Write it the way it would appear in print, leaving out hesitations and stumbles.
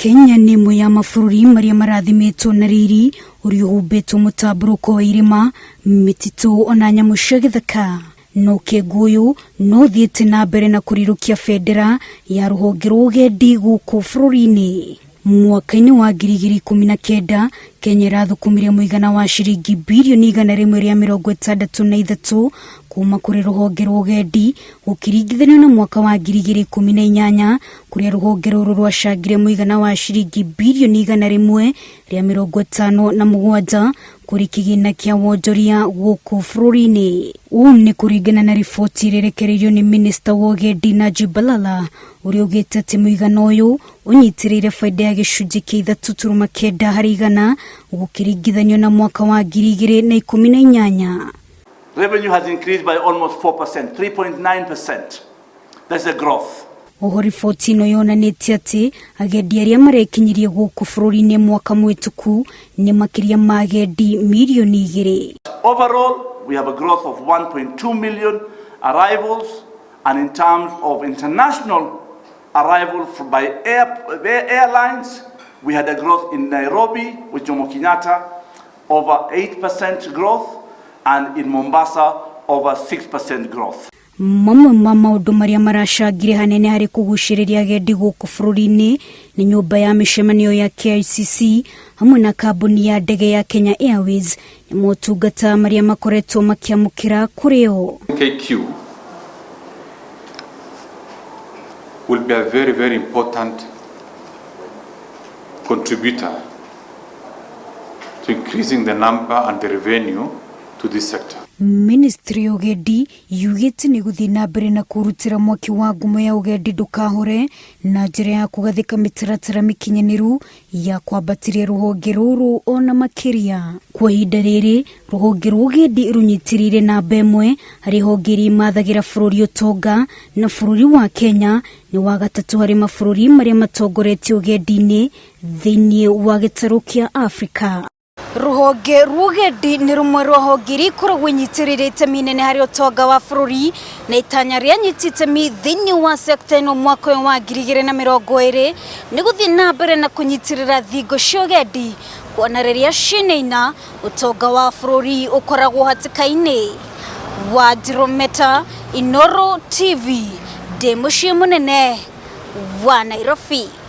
Kenya ni imwe ya mabũrũri marĩa marathimitwo na riri ũrĩa ũhumbĩtwo mũtambũrũko wa irĩma, mĩtitũ ona nyamũ cia gĩthaka. No Kĩguyu no thiĩte na mbere na kũrirũkia bendera ya rũhonge rwa ũgendi gũkũ bũrũri-inĩ. Mwaka-inĩ wa 2019 Kenya ĩrathukumire mũigana wa ciringi birioni 163 kuma kũrĩ rũhonge rwa ũgendi gũkĩringithanio na mwaka wa 2018 kũrĩa rũhonge rũrũ rwacangire mũigana wa ciringi birioni 157 kũrĩ kĩgĩna kĩa wonjoria gũkũ bũrũri-inĩ. Ũũ nĩ kũringana na riboti ĩrerekereirio nĩ Minista wa ũgendi Najib Balala ũrĩa augĩte atĩ mũigana ũyũ ũnyitĩrĩire faida ya gĩcunjĩ kĩa 3.9 harĩ igana gũkĩringithanio na mwaka wa 2018. Revenue has increased by almost 4%, 3.9%. That's a growth. Oho riboti ĩno yonanĩtie atĩ agendi arĩa marekinyirie gũkũ bũrũri-inĩ mwaka mũhĩtũku nĩ makĩria ma agendi milioni 2. Overall, we have a growth of 1.2 million arrivals, and in terms of international arrival by airlines, we had a growth in Nairobi with Jomo Kenyatta over 8% growth, and in Mombasa over 6% growth. Mamwe ma maũndũ marĩa maracangire hanene harĩ kũgucĩrĩria agendi gũkũ bũrũri-inĩ nĩ nyũmba ya mĩcemanio ya KICC hamwe na kambuni ya ndege ya Kenya Airways nĩ motungata marĩa makoretwo makĩamũkĩra kũrĩ o. KQ will be a very, very important contributor to increasing the number and the revenue to this sector. Ministry ya ũgendi yugĩte nĩ gũthiĩ na mbere na kũrutĩra mwaki wa ngumo ya ũgendi ndũkahore na njĩra ya kũgathĩka mĩtaratara mĩkinyanĩru ya kwambatĩria rũhonge rũrũ ona makĩria. Kwa ihinda rĩrĩ rũhonge rwa ũgendi rũnyitĩrĩire namba ĩmwe harĩ honge iria imathagĩra bũrũri ũtonga, na bũrũri wa Kenya nĩ wa gatatũ harĩ mabũrũri marĩa matongoretie ũgendi-inĩ thĩinĩ wa gĩtarũ kĩa Afrika. Rũhonge rwa ũgendi nĩ rũmwe rwa honge iria ikoragwo inyitĩrĩire itemi inene harĩ ũtonga wa bũrũri, na itanya rĩanyita itemi thĩinĩ wa sekta ĩno mwaka ũyũ wa 2020 nĩ gũthiĩ na mbere na kũnyitĩrĩra thingo cia ũgendi, kuona rĩrĩa cinaina ũtonga wa bũrũri ũkoragwo hatĩka-inĩ. Wanjirũ, Inooro TV, ndĩ mũciĩ mũnene wa Nairobi.